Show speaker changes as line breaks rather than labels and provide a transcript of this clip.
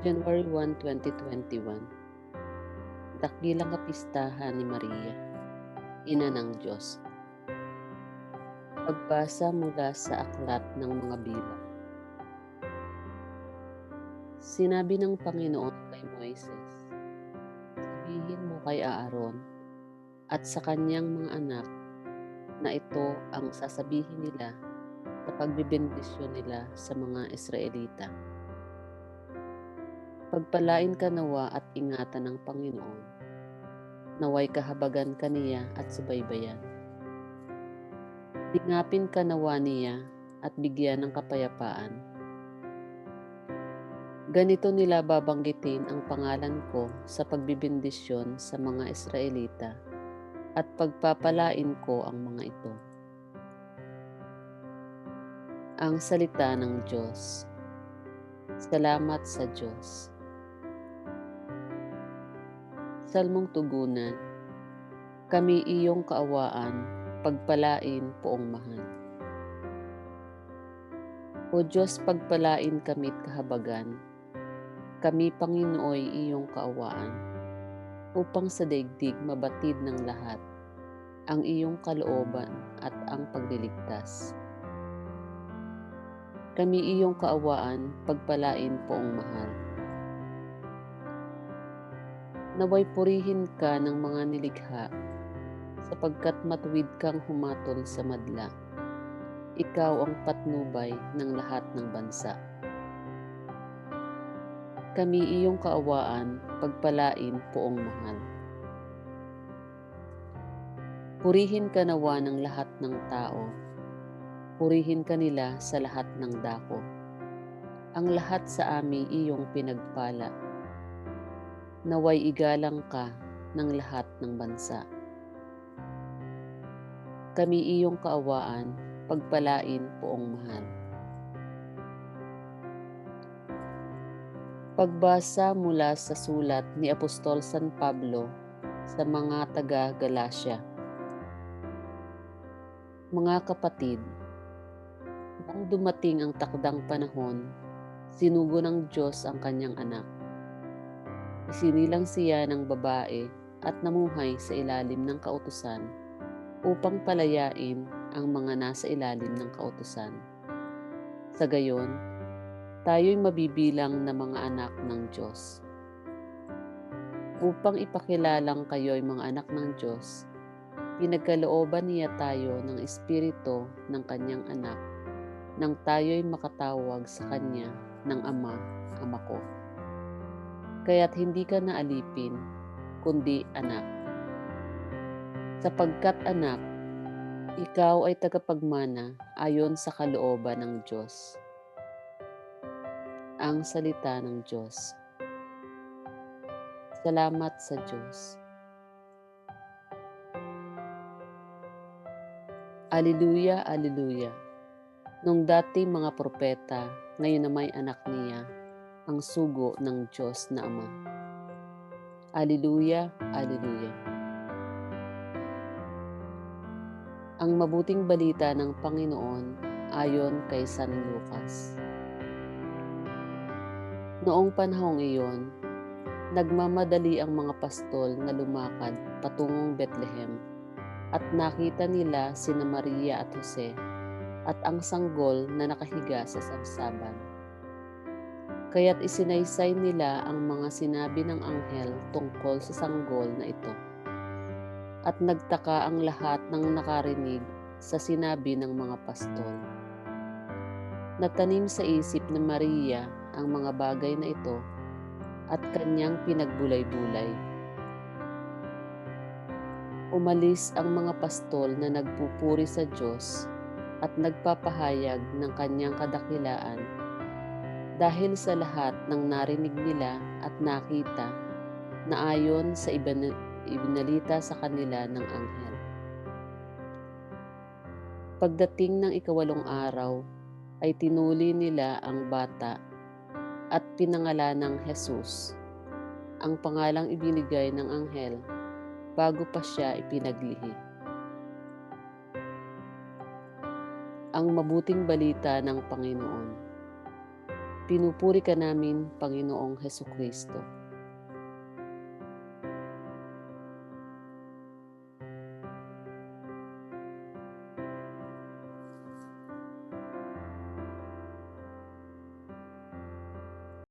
January 1, 2021. Dakilang kapistahan ni Maria, Ina ng Diyos. Pagbasa mula sa Aklat ng Mga Bilang. Sinabi ng Panginoon kay Moises, sabihin mo kay Aaron at sa kanyang mga anak na ito ang sasabihin nila sa pagbibendisyon nila sa mga Israelita. Pagpalain ka nawa at ingatan ng Panginoon. Naway kahabagan ka niya at subaybayan. Tingapin ka nawa niya at bigyan ng kapayapaan. Ganito nila babanggitin ang pangalan ko sa pagbibindisyon sa mga Israelita at pagpapalain ko ang mga ito. Ang salita ng Diyos. Salamat sa Diyos. Salmong tugunan. Kami iyong kaawaan, pagpalain poong mahal. O Diyos, pagpalain kami't kahabagan, kami Panginooy iyong kaawaan, upang sa daigdig mabatid ng lahat ang iyong kalooban at ang pagliligtas. Kami iyong kaawaan, pagpalain poong mahal. Naway purihin ka ng mga nilikha, sapagkat matuwid kang humatol sa madla. Ikaw ang patnubay ng lahat ng bansa. Kami iyong kaawaan, pagpalain poong mahal. Purihin ka nawa ng lahat ng tao. Purihin ka nila sa lahat ng dako. Ang lahat sa amin iyong pinagpala. Naway igalang ka ng lahat ng bansa. Kami iyong kaawaan, pagpalain poong mahal. Pagbasa mula sa sulat ni Apostol San Pablo sa mga taga-Galacia. Mga kapatid, nang dumating ang takdang panahon, sinugo ng Diyos ang kanyang anak. Isinilang siya ng babae at namuhay sa ilalim ng kautusan upang palayain ang mga nasa ilalim ng kautusan. Sa gayon, tayo'y mabibilang na mga anak ng Diyos. Upang ipakilalang kayo'y mga anak ng Diyos, pinagkalooban niya tayo ng Espiritu ng kanyang anak nang tayo'y makatawag sa kanya ng Ama, Ama ko. Kaya't hindi ka na alipin, kundi anak. Sapagkat anak, ikaw ay tagapagmana ayon sa kalooban ng Diyos. Ang salita ng Diyos. Salamat sa Diyos. Alleluia, Alleluia. Nung dati mga propeta, ngayon na may anak niya, ang sugo ng Diyos na Ama. Alleluia, Alleluia. Ang mabuting balita ng Panginoon ayon kay San Lucas. Noong panahong iyon, nagmamadali ang mga pastol na lumakad patungong Bethlehem at nakita nila sina Maria at Jose at ang sanggol na nakahiga sa sabsaban. Kaya't isinaysay nila ang mga sinabi ng anghel tungkol sa sanggol na ito. At nagtaka ang lahat ng nakarinig sa sinabi ng mga pastol. Natanim sa isip ni Maria ang mga bagay na ito at kanyang pinagbulay-bulay. Umalis ang mga pastol na nagpupuri sa Diyos at nagpapahayag ng kanyang kadakilaan dahil sa lahat ng narinig nila at nakita na ayon sa ibinalita sa kanila ng anghel. Pagdating ng ikawalong araw, ay tinuli nila ang bata at pinangalanang Jesus, ang pangalang ibinigay ng anghel bago pa siya ipinaglihi. Ang mabuting balita ng Panginoon. Pinupuri ka namin, Panginoong Hesukristo.